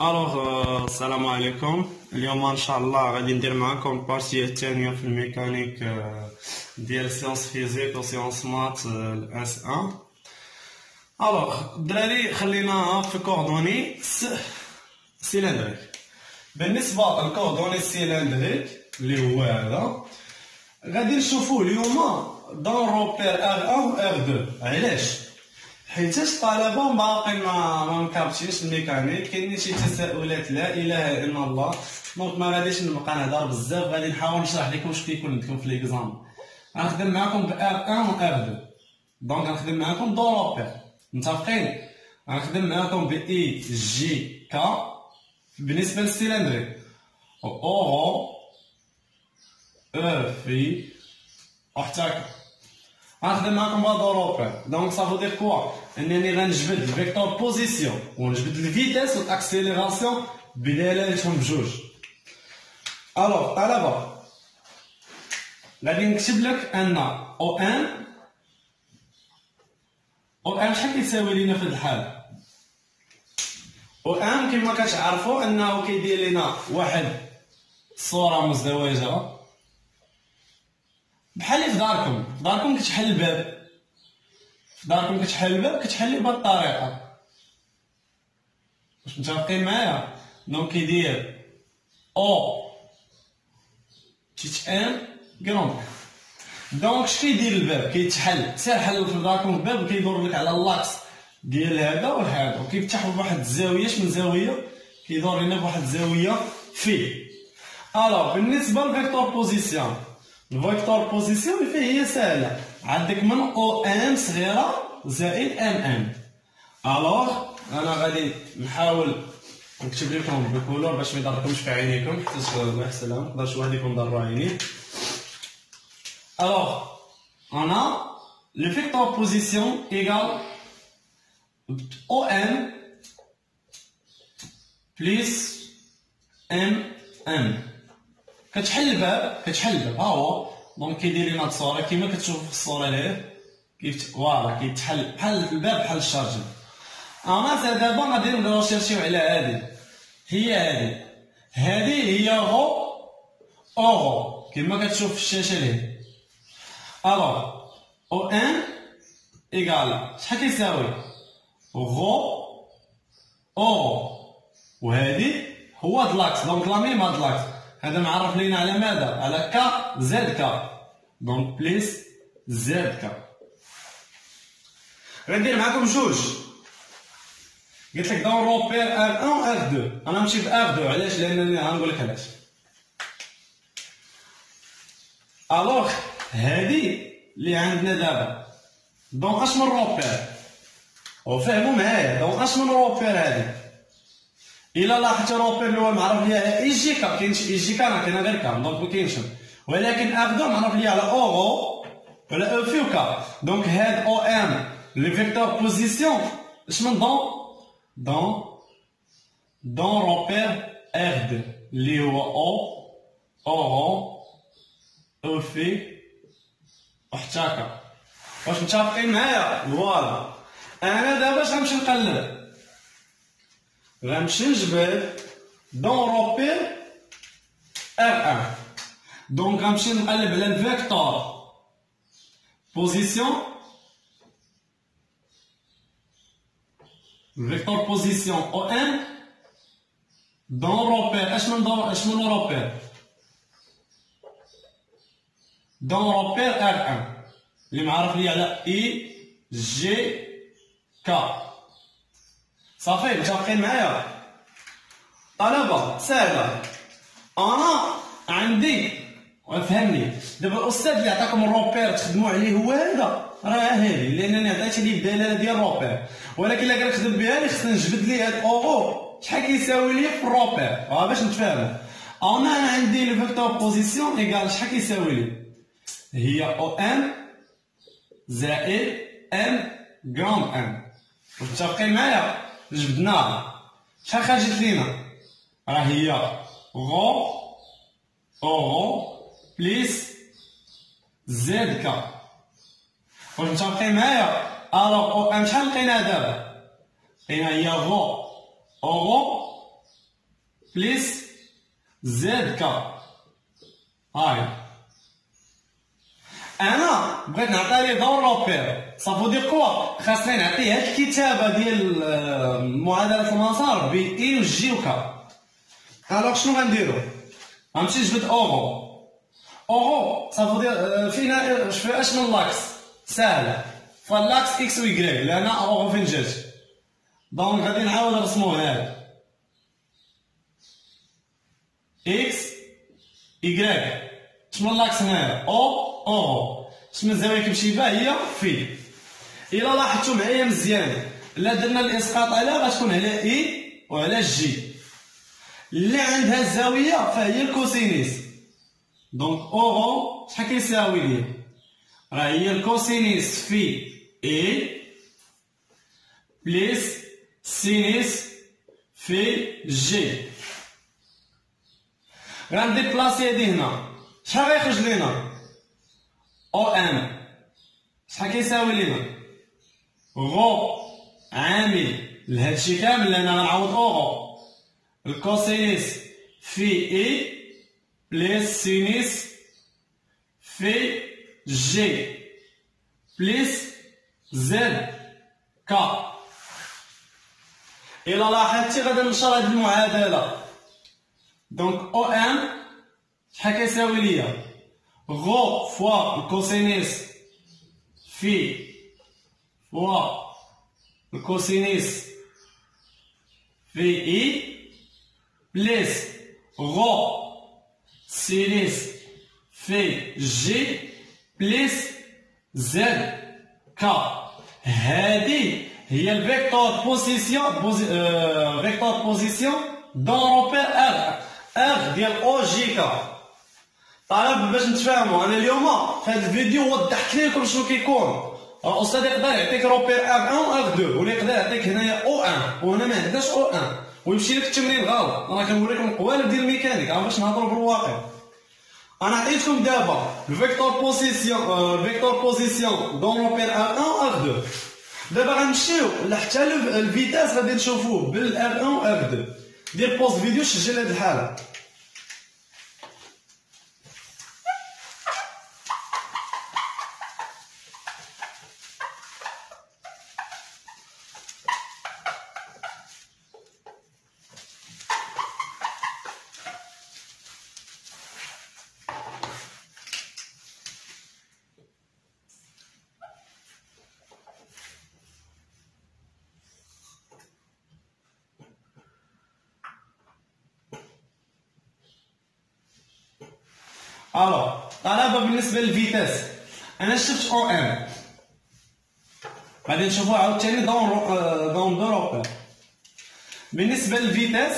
السلام عليكم. اليوم ان شاء الله غادي ندير معكم البارتيه الثانيه في الميكانيك ديال سيونس فيزيك و سيونس مات الاس 1. الدراري خلينا في كوردوني سيلندريك. بالنسبه للكوردوني سيلندريك اللي هو هذا غادي نشوفوه اليوم دون روبير ار 1 و ار 2. علاش؟ حيتاش الطلبه باقي ما مكابتينش الميكانيك، كاينين شي تساؤلات لا اله الا الله. دونك ما غاديش نبقى نهضر بزاف، غادي نحاول نشرح لكم واش كيكون عندكم في ليكزام. غنخدم معكم ب ار 1 و ار 2. دونك غنخدم معكم دون روبير، متفقين؟ غنخدم معكم ب اي جي كا بالنسبه للسيلندريك، او او في وحتى هكا. غنخدم معكم بهاد روبير. دونك صافو دير كوا انني غنجبد الفيكتور بوزيسيون ونجبد الفيتاس والاكسيليراسيون بدلالتهم بجوج. طلبه غادي نكتب لك ان او ان شحال كيساوي لينا في هاد الحاله؟ او ان كما كتعرفوا انه كيدير لينا واحد الصوره مزدوجه بحال اللي في داركم كتحل الباب. في داركم كتحل الباب كتحليه بهاد الطريقه. واش متفقين معايا؟ دونك كيدير او تيت ان كروند. دونك اش كيدير الباب؟ كيتحل. سير حل في داركم الباب وكيدور لك على اللاكس ديال هذا وهذا، وكيفتح بواحد الزاويه. من زاويه كيدور لنا بواحد الزاويه فيه. بالنسبه للفيكتور بوزيسيون، الفيكتور بوزيسيون فيه هي سهله، عندك من او ام صغيره زائد ام ام. انا غادي نحاول نكتب لكم بالكولور باش ما يضركمش في عينيكم، حيت الله يحسن لهم يقدر شي واحد يكون ضر عينيه. انا لو فيكتور بوزيسيون ايكال او ام بليس ام ام. كتحل الباب ها هو. دونك كيدير لنا الصوره كيما كتشوفوا في الصوره ليه كيف فوالا كيتحل بحال الباب بحال الشارجر. انا دابا غادي نرشيرشيو على هذه هي غو كيما كتشوف في الشاشه ليه. او ان ايكال شحال كيساوي؟ غو وهذه هو هاد لاكس. دونك لا ميم هاد لاكس هذا معرف لينا على ماذا؟ على كا زد كا. دونك بليس زد كا. غندير معكم جوج. قلت لك دون روبير ار 1 و ار 2. انا نمشي ب ار 2. علاش؟ لانني غنقول لك علاش. هادي اللي عندنا دابا دونك اش من روبير؟ وفهموا معايا دونك اش من روبير هادي؟ الا لاحظت روبير اللي هو معرف ليها اي جي كا، كاينش اي جي كا، كاين غير كا، دونك مكاينش. ولكن ار 2 معرف ليها على او ولا او في وكا. دونك هاد او ام لي فيكتور بوزيسيون اش من دون روبير ار 2 اللي هو او في وحتى هكا. واش متفقين معايا؟ فوالا. انا دابا اش غنمشي نقلب؟ غنمشي نجبد دون روبير ار 1. دونك غنمشي نقلب على الفيكتور بوزيسيون او ان دون روبير. اش من روبير؟ دون روبير ار 1 اللي معرف لي على اي جي كا. صافي متفقين معايا؟ طلبه سهله. انا عندي وفهمني دابا الاستاذ اللي عطاكم الروبير تخدموا عليه هو هذا، راه هذه لانني عطيت ليه الدلاله ديال الروبير. ولكن الا كان نخدم بها لي خصني نجبد ليه هاد او شحال كيساوي لي في الروبير باش نتفاهموا. انا عندي الفيكتور بوزيسيون ايكال شحال كيساوي لي؟ هي او ام زائد ام كروند ام. متفقين معايا؟ جبدناها شحال خرجت لينا؟ راه هي غو بليس زد كا. واش متفقين معايا؟ او ام شحال لقيناها دابا؟ لقينا هي غو بليس زد كا. هاي انا بغيت نعطي ليه دون روبير، صافو دير كوا خاصني نعطيه هاد الكتابه ديال معادله المسار ب اي و جي و كا. الوغ شنو غنديرو؟ غنمشي نجبد اورو. اورو صافو دير فينا اش من لاكس ساهله، فاللاكس اكس و يكغيك لان اورو فين جات. دونك غادي نعاود نرسمو هاد اكس يكغيك. شنو اللاكس هنايا؟ اورو. شنو الزاويه كيمشي بها؟ هي في. الا لاحظتو معايا مزيان، الا درنا الاسقاط عليها غتكون على اي وعلى جي. اللي عندها الزاويه فهي الكوسينيس. دونك اورو شحال كيساوي لي؟ راه هي الكوسينيس في اي بليس سينيس في جي. غنديبلاسي هادي هنا، شحال غيخرج لينا؟ او ام شحال كيساوي لينا؟ غو عامل لهادشي كامل لان غنعوض اورو. الكوسينيس في اي بليس سينيس في جي بليس زد كا. إلا لاحظتي غادي نشر هاد المعادلة. دونك او ام شحال كيساوي ليا؟ غو فوا الكوسينيس في فوا الكوسينيس في اي بليس غو سينيس في جي بليس زد كا. هادي هي الفيكتور بوزيسيون دون روبير ار ديال او جي كا. طالب باش نتفاهموا، انا اليوم في هذا الفيديو وضحت لكم شنو كيكون. الاستاذ يقدر يعطيك روبير ار 1 و ار 2 ولا يقدر يعطيك هنايا او 1 وهنا ما عندناش او 1 ويمشي لك التمرين غلط. انا كنوريكم القوالب ديال الميكانيك باش نهضروا بالواقع. انا عطيتكم دابا الفيكتور بوزيسيون دون روبير ار 1 و ار 2. دابا غنمشيو حتى الفيتاس غادي نشوفوه بالار 1 و ار 2. دير بوز فيديو سجل هاد الحاله. الوغ طلبه بالنسبه للفيتاس انا شفت او ام، غادي نشوفوه عاوتاني دون دو روبير. بالنسبه للفيتاس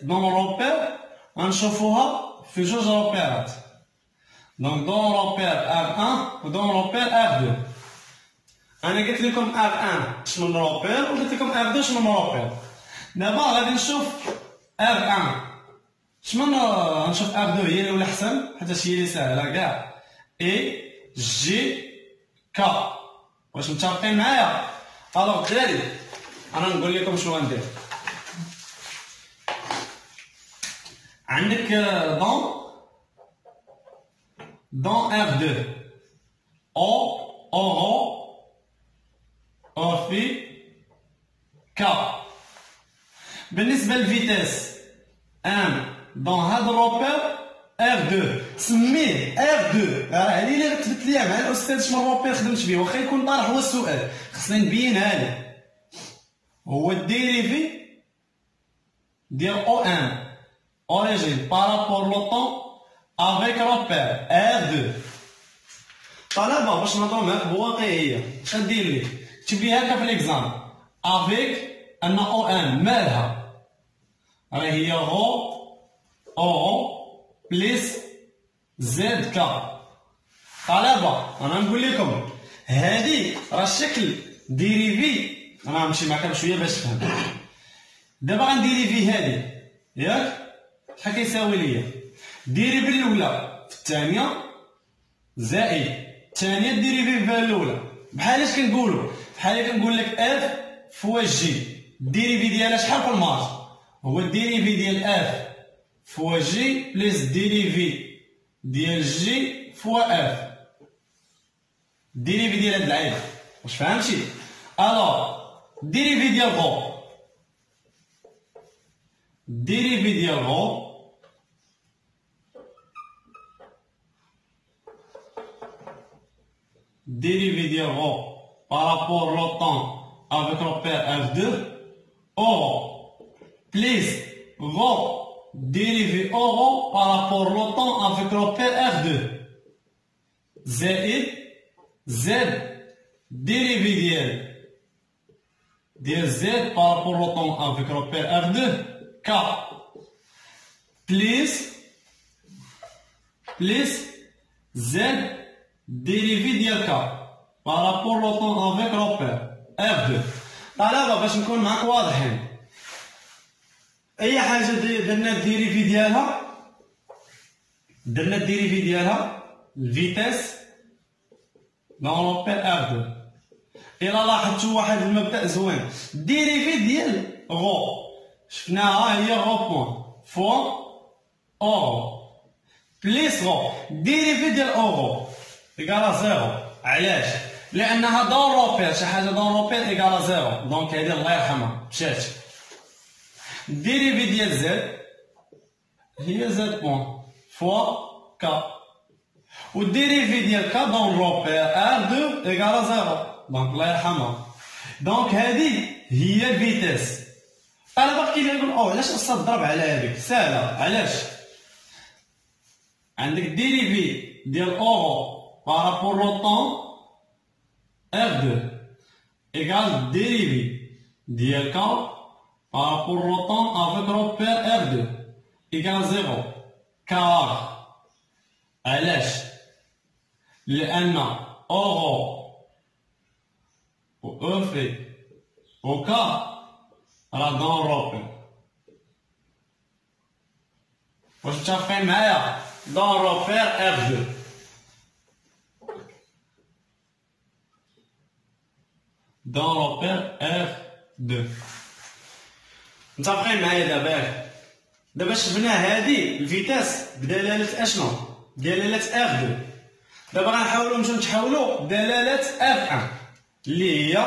دون روبير غنشوفوها في جوج روبيرات. دونك دون روبير ار 1 و دون روبير ار 2. انا قلت لكم ار 1 شنو من روبير وقلت لكم ار 2 شنو من روبير. دابا غادي نشوف ار 1 شمن نشوف ار 2 هي اللي ولا احسن حيت هي اللي ساهله كاع. اي جي كا. واش متفقين معايا؟ الوغ الدراري انا نقول لكم شنو غندير. عندك دون ار 2 اورو في كا. بالنسبه للفيتاس ان دون هاد الروبير ار 2 سميه ار 2. راه هذه اللي كتبت ليها مع الاستاذ شنو الروبير خدمت به، واخا يكون طارح هو السؤال خصني نبينها ليه. هو الديريفي ديال او ان اوريجين بارابور لو طون افيك روبير ار 2. طلبه باش نهضروا معاك بواقعيه اش غدير لي؟ كتب لي هكا في ليكزام افيك ان او ان مالها؟ راه هي غو او بليس زد كا. طلبه انا نقول لكم هذه راه الشكل ديريفي. انا غنمشي معاك بشويه باش تفهم. دابا غنديريفي هذه ياك شحال كيساوي ليا؟ ديريفي الاولى في الثانيه زائد الثانيه ديريفي في الاولى. بحال اش كنقولوا؟ بحال كنقول لك اف فوا جي الديريفي ديالها شحال في المارج؟ هو الديريفي ديال اف فوا جي بليس الديريفي ديال جي فوا اف. الديريفي ديال هاد اللعيبه واش فهمتي؟ الوغ الديريفي ديال غو، الديريفي ديال غو dérivé de rho par rapport au temps avec repère F2 rho plus rho dérivé rho par rapport au temps avec repère F2 زائد Z dérivé ديال Z par rapport au temps avec repère F2 K plus Z dérivé ديال K par rapport au temps avec repère F2. طلبة باش نكون معاك واضحين، أي حاجة درنا الديريفي ديالها الفيتاس دون repère F2. إلا لاحظتوا واحد المبدأ زوين، الديريفي ديال غو شفناها هي غو بوان فوا أورو بليس غو الديريفي ديال أورو إيكالا زيرو. علاش؟ لأنها دون روبير، شي حاجة دون روبير إيكالا زيرو، دونك هادي الله يرحمها مشات. الديريفي ديال زد هي زد بوان فوا كا، والديريفي ديال كا دون روبير ار دو إيكالا زيرو، دونك الله يرحمها. دونك هادي هي الفيتاس. أنا باقي نقول علاش أصلا الضرب على هاديك؟ ساهلة. علاش؟ عندك الديريفي ديال أورو par rapport au temps F2 égale dérivé d'IL K par rapport au temps avec repère F2 égale 0 car علاش؟ لأن أورو و أف و K راه دون روبير. واش متفقين معايا؟ دون روبير F2. dans repère F2. متفقين معايا دابا شفنا هادي الفيتاس بدلالة اشنو؟ دلالة F2. دابا غنحاولو نمشيو نتحولو بدلالة F1 اللي هي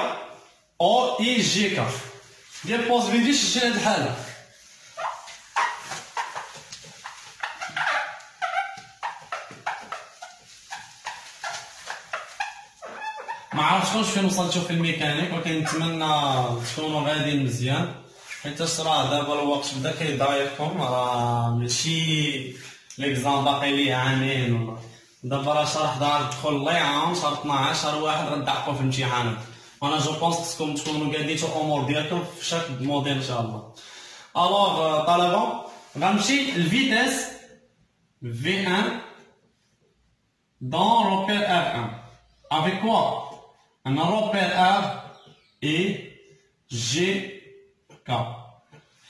او اي جي كا. ديال بوز فيديو شتي هاد الحالة. ما عرفتش فين وصلتو في الميكانيك، ولكن نتمنى تكونوا غاديين مزيان، حيت راه دابا الوقت بدا كيضايقكم، راه ماشي ليكزام باقي ليه عامين ولا دابا راه شرح دار الدخول الله يعاون شهر 12 شهر واحد غندعقوا في الامتحانات، وانا جو بونس خصكم تكونوا قاديتو الامور ديالكم في شاك موديل ان شاء الله. الوغ طلبه غنمشي الفيتاس V1 dans repère F1 avec quoi؟ un repère R et G K.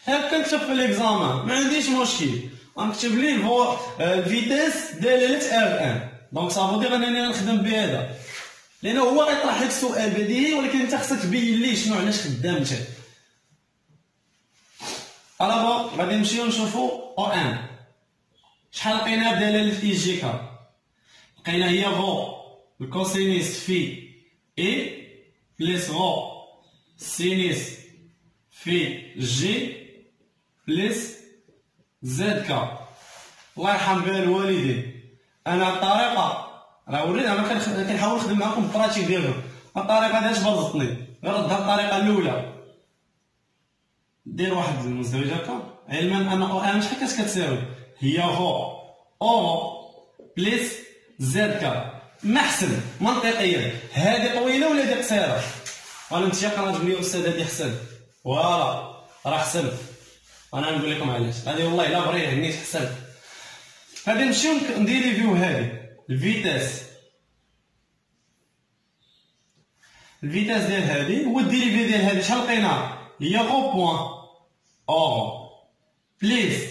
هكا نكتب في ليكزامان ما عنديش مشكل، غنكتب ليه هو الفيتاس دلالة F1، دونك صافو دير انني غنخدم بهذا، لأن هو غيطرح لك سؤال بديهي ولكن انت خصك تبين ليه شنو علاش خدام انت. الوغ غادي نمشيو نشوفو او ان شحال لقينا بدلالة اي جي كا. لقينا هي غو الكوسينيس في et plus rho sinus phi G plus ZK. الله يرحم بها الوالدين. انا الطريقه راه وليت انا كنحاول نخدم معكم البراتيك ديالهم، الطريقه ديال بازطني غير ردها الطريقه الاولى، دير واحد المزدوج هكا علما ان او ام شحال كتساوي هي هو او بليس ZK. ما احسن منطقيا هذه طويله ولا هذه قصيره؟ وانا متيقن غتقول لي استاذ هذه احسن، فوالا راه احسن، وانا نقول لكم علاش. هذه والله الا بريه نيت احسن. غادي نمشيو نديريفيو هذه الفيتاس ديال هذه هو الديريفي ديال هذه شحال لقينا؟ هي غو بوان اورو بليس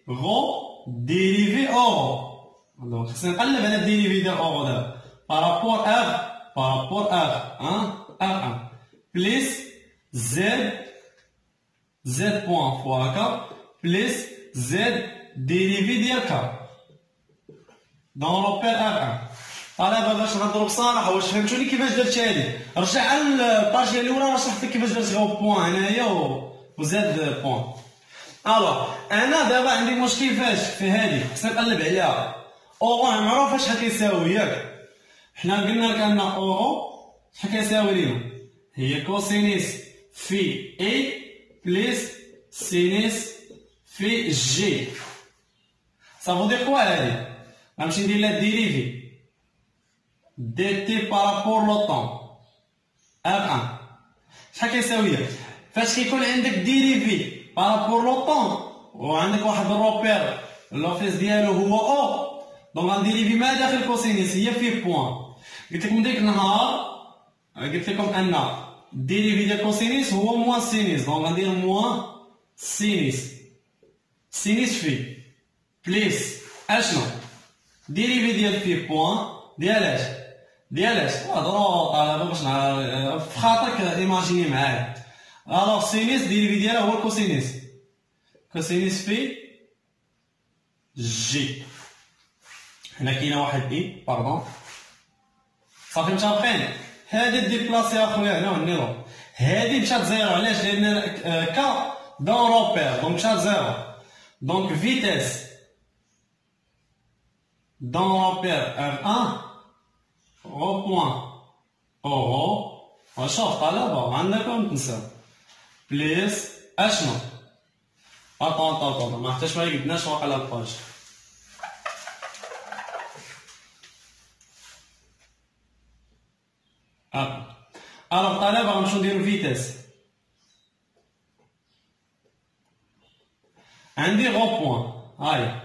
غو ديريفي اورو، دونك خصني نقلب على الديريفي ديال اورو دابا par rapport R 1 plus Z زد بوان فوا كا بليس زد ديريفي ديال كا دون لوبير ار ان. انا باش نهضروا بصراحه واش فهمتوني كيفاش درت هادي؟ رجع على الباج ديال الاولى راه شرحت لك كيفاش درت غير بوان هنايا وزاد بوان. الوغ انا دابا عندي مشكل فاش في هادي خصني نقلب عليها. اورو معروفه شحال كيساوي ياك؟ حنا قلنا لك ان اورو شحال كيساوي لينا؟ هي كوسينيس في اي بليس سينيس في جي. صافو دير كوا هادي؟ غنمشي ندير لها ديريفي دي تي بارابور لو طون ار ان. شحال كيساوي؟ فاش كيكون عندك ديريفي بارابور لو طون وعندك واحد الروبير لوفيس ديالو هو او، دونك غنديريفي ما داخل كوسينيس هي فيه بوان. قلت لكم ديك النهار قلت لكم ان ديريفي ديال كوسينيس هو موان سينيس، دونك غندير موان سينيس سينيس في بليس اشنو ديريفي ديال فيه بوان ديالاش هضروا طالبه باش في خاطرك ايماجيني معايا. الوغ سينيس ديريفي ديالها هو الكوسينيس، كوسينيس في جي. هنا كاينه واحد اي باردون صافي متفقين. هادي ديبلاسي اخويا هنا والنظام هادي مشات زيرو. علاش؟ لان كا دون روبير دونك مشات زيرو. دونك فيتيس دون روبير ار ان او بوان اورو. شوف طلبه عندكم تنساو بليس اشنو طون ما حتاش ما قدناش واقع على الباج. الوغ طلبه غنمشيو نديرو فيتيس. عندي غو بوان هاي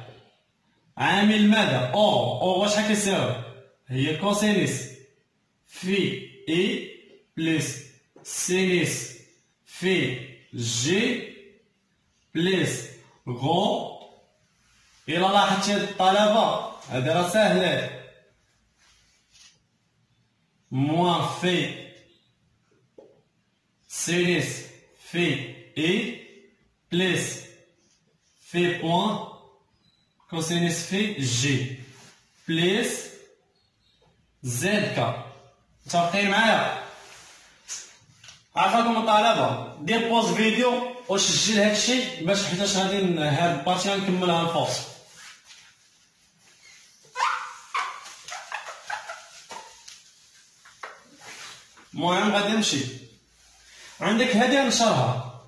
عامل ماذا؟ او شحال كيساوي؟ هي كوسينيس في اي بليس سينيس في جي بليس غو. إلا لاحظتي هاد الطلبة هادي راه ساهلة. موان في سينيس في اي بليس في بوان كوسينيس في جي بليس زد كا. متفقين معايا؟ عافاكم الطلبة. دير بوز فيديو وسجل هادشي باش حيتاش غادي هاد البارتي غنكملها الفوق. المهم غادي نمشي عندك هادي غنشرها.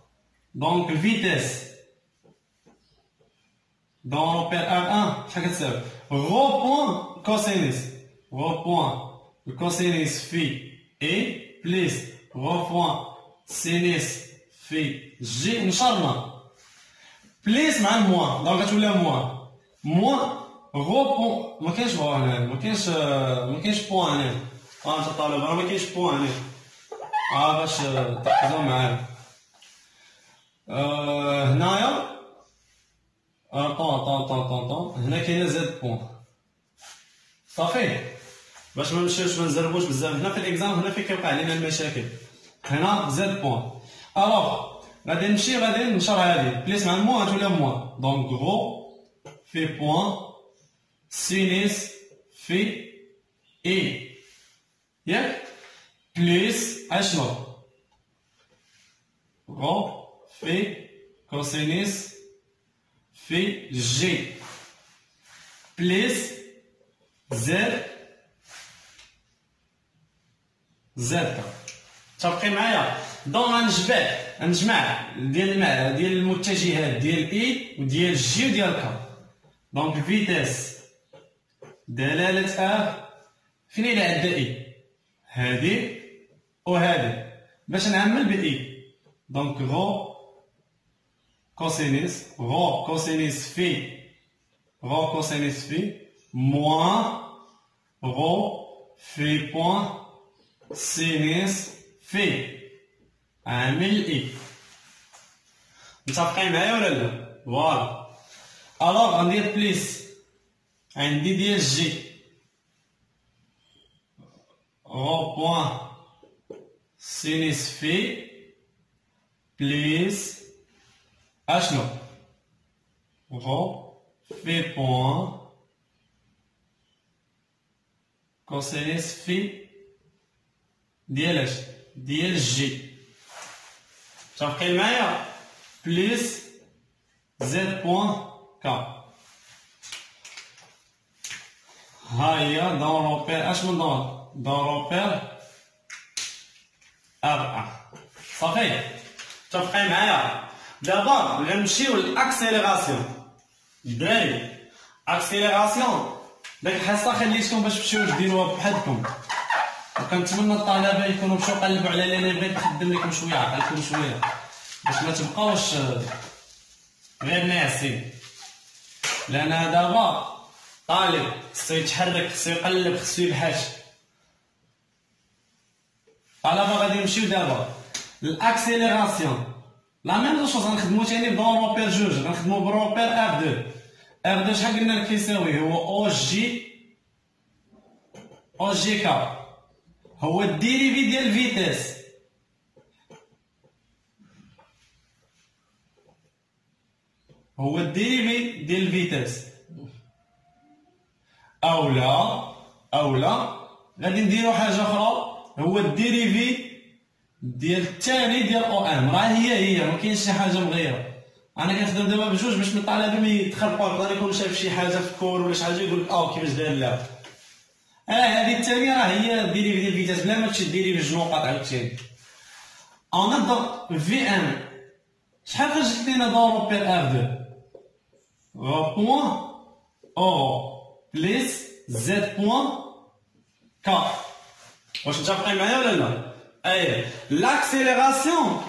دونك الفيتيس دون روبير ار ان شحال كتساوي؟ غو بوان كوسينيس غو بوان كوسينيس في اي بليس غو بوان سينيس في جي. نشرنا بليس مع الموان دونك غتولي موان غو بوان. ما كاينش غو هنا، ما كاينش بوان هنا. انت طالب راه ما كاينش بوان هنا. باش تركزوا معايا. هنايا طون هنا كاينه زاد بوان صافي باش ما نمشيوش ما نزربوش بزاف. هنا في الاكزام هنا فين كيوقع لنا المشاكل. هنا زاد بوان. الوغ غادي نشر هادي بليس مع الموان غتولي موان. دونك غو في بوان سينيس في اي ياك بليس اشنو غو في كوسينيس في جي بليس زد كا. متفقين معايا؟ دونك غنجمع ديال المتجهات ديال اي وديال جي وديال كا. دونك فيتيس دلالة ار فين إلا عندها اي هادي وهادي باش نعمل باي. دونك غو كوسينيس في موان غو في بوان سينيس في عامل اي. متفقين معايا ولا لا؟ فوالا. الوغ غندير بليس عندي ديال جي غو بوان سينيس في بليس اشنو رو في بوان كوسينيس في ديال اش ديال جي متفقين معايا بليس زد بوان كا ها هي دون روبير اش من دون روبير ار صافي متفقين معايا دابا غنمشيو للاكسيليراسيون الدراري اكسيليراسيون داك الحصه خليتكم باش تمشيو ديروها بحدكم وكنتمنى الطلبه يكونوا مشاو قلبوا على اللي بغيت نخدم لكم شويه عقلكم شويه باش ما تبقاوش غير ناعسين لان دابا طالب خصو يتحرك خصو يقلب خصو يبحث طلبه غادي نمشيو دابا الاكسيليراسيون لا ميم شوز غنخدمو تاني بدون روبير جوج غنخدمو بروبير ار 2 ار 2 شحال قلنا لك كيساوي هو او جي كا هو الديريفي ديال الفيتاس هو الديريفي ديال الفيتاس اولا غادي نديرو حاجه اخرى هو الديريفي ديال الثاني ديال او ام راه هي ما كاينش شي حاجه مغيره انا كنخدم دابا بجوج باش من الطلبه ما يتخربقوا يقدر يكون شاف شي حاجه في الكور ولا شي حاجه يقول لك كيفاش داير لا هذه الثانيه راه هي الديريفي ديال الفيتاس بلا ما تشد ديريفي جوج نقط عاوتاني نضرب في ام شحال خرجت لينا دون روبير ار 2 بوان او بليس زد بوان كا واش متفقين معايا ولا لا لاكسيليراسيون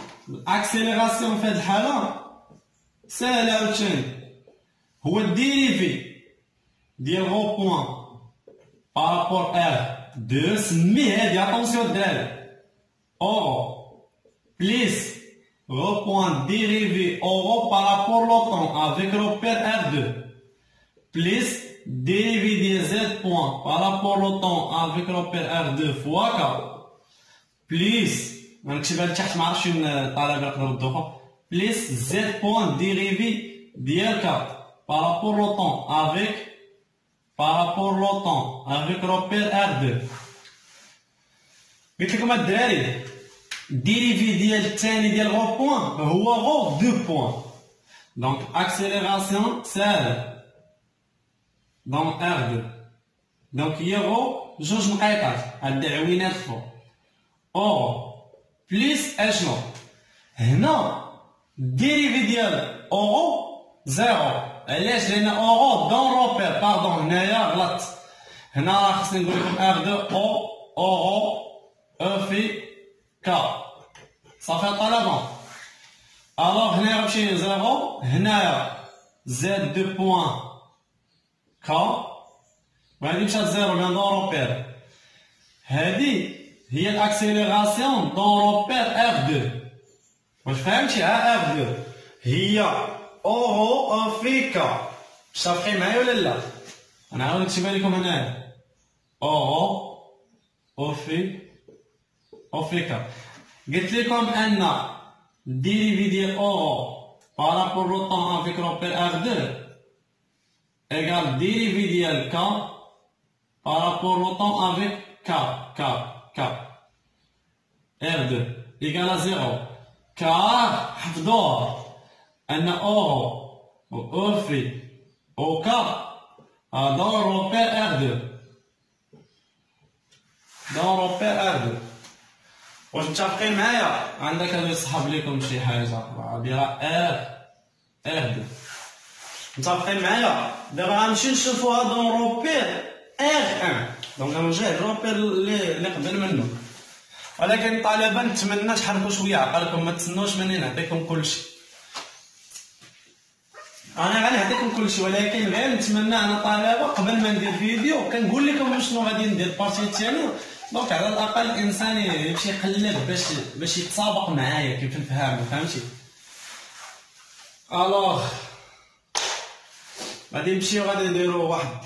في هذه الحاله ساهله عاوتاني هو الديريفي ديال غو بوان بارابور ار 2 سميه هادي اتونسيون الدراري او بليس غو بوان ديريفي او بارابور لو طون افيك روبير ار 2 بليس dérivé des z points par rapport au temps avec repère R2 fois K plus غنكتبها لتحت ما عرفتش الطلبه يقدروا يدوخوا plus z point dérivé ديال K par rapport au temps avec repère R2 قلت لكم الدراري dérivé ديال الثاني ديال غو بوان هو غو 2 بوان دونك accélération ساهله دون R2 دونك يغو جوج مقيطات هاد العوينات فوق او بليس اشنو هنا الديريفي ديال اورو زيرو علاش لان اورو دون روبير باردون هنايا غلط هنا راه خصني نقول لكم R2 اورو او في كا صافي طلبه الوغ هنايا غنمشي زيرو هنايا زد 2 بوان كا وهادي مشات زيرو لان دون روبير هادي هي الاكسيليراسيون دون روبير ار 2 واش فهمتي ار 2 هي اورو او في كا متفقين معايا ولا لا انا عاود نكتبها لكم هنايا اورو او في كا قلت لكم ان الديريفي ديال اورو بارابور لو طون افيك روبير ار 2 égale dérivé ديال K par rapport au temps avec K R2 égale à 0 car حفظوها أن O و O في O K dans repère R2 واش متفقين معايا عندك هذا يصحاب لكم شي حاجة ديالها R2 متفقين معايا دابا غنمشيو نشوفوها دون روبير R1 دونك غنرجع للروبير اللي قبل منه ولكن الطلبه نتمنى تحركوا شويه عقلكم ما تسنوش مني نعطيكم كلشي انا غنعطيكم كلشي ولكن غير نتمنى انا طلبه قبل ما ندير فيديو كنقول لكم شنو غادي ندير البارتي الثانيه دونك على الاقل الانسان يمشي يقلب باش يتسابق معايا كيف نفهمو فهمتي الوغ غادي نمشيو غادي نديرو واحد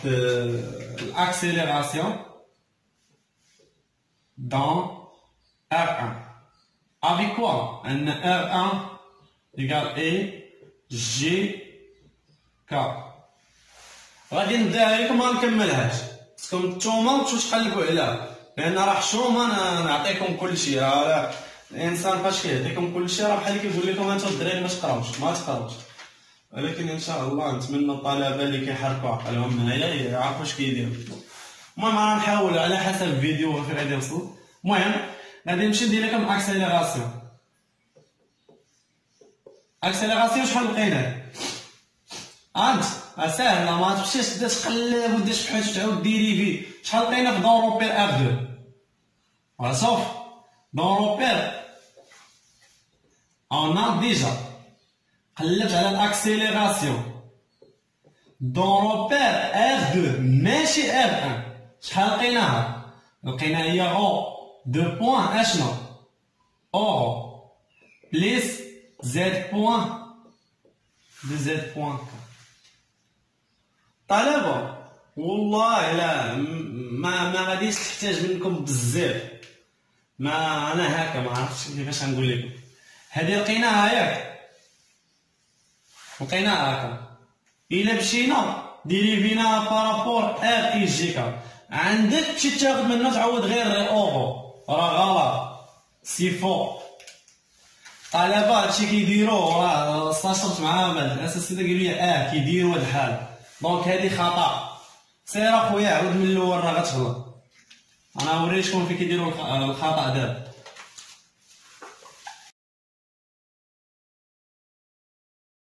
الاكسيليراسيون دون R1 avec quoi ان R1 égale E جي كا. غادي نديها لكم ما نكملهاش، خصكم نتوما تمشيو تقلبوا عليها، لان راه حشومه نعطيكم كلشي. راه الانسان فاش كيعطيكم كلشي راه بحال كيقول لكم انتو الدراري ما تقراوش، ولكن ان شاء الله نتمنى الطلبه اللي كيحركوا عقلهم هنايا يعرفوا اش كيديروا. المهم انا نحاول على حسب الفيديو فين غادي نوصل. المهم غادي نمشي ندير لكم اكسيليراسيون. شحال لقينا؟ انت ساهله، ما تمشيش تبدا تقلب ودير شحال تعاود ديريفي. شحال لقينا في دون روبير ار 2؟ صوف دون روبير اون ديجا قلبت على الاكسيليراسيون. دون روبير ار 2 ماشي ار 1. شحال لقيناها؟ لقينا هي او 2 بوان اشنو او بليس زد بوان دو زد بوان كا. طلبه والله لا ما غاديش تحتاج منكم بزاف. ما انا هكا ما عرفتش كيفاش غنقول لكم. هذه لقيناها ياك، لقيناها هكا. الا مشينا ديريفينا بارابور ار اي جي كا، عندك تمشي تاخد منه تعوض غير اورو، راه غلط سي فو. طلبه هادشي كيديروا راه استشرت معاهم هاد الاساتذه قالوا لي كيديروا هاد الحال، دونك هادي خطا. سير اخويا عاود من الاول راه غتغلط. انا وريتكم فين كيديروا الخطا دابا.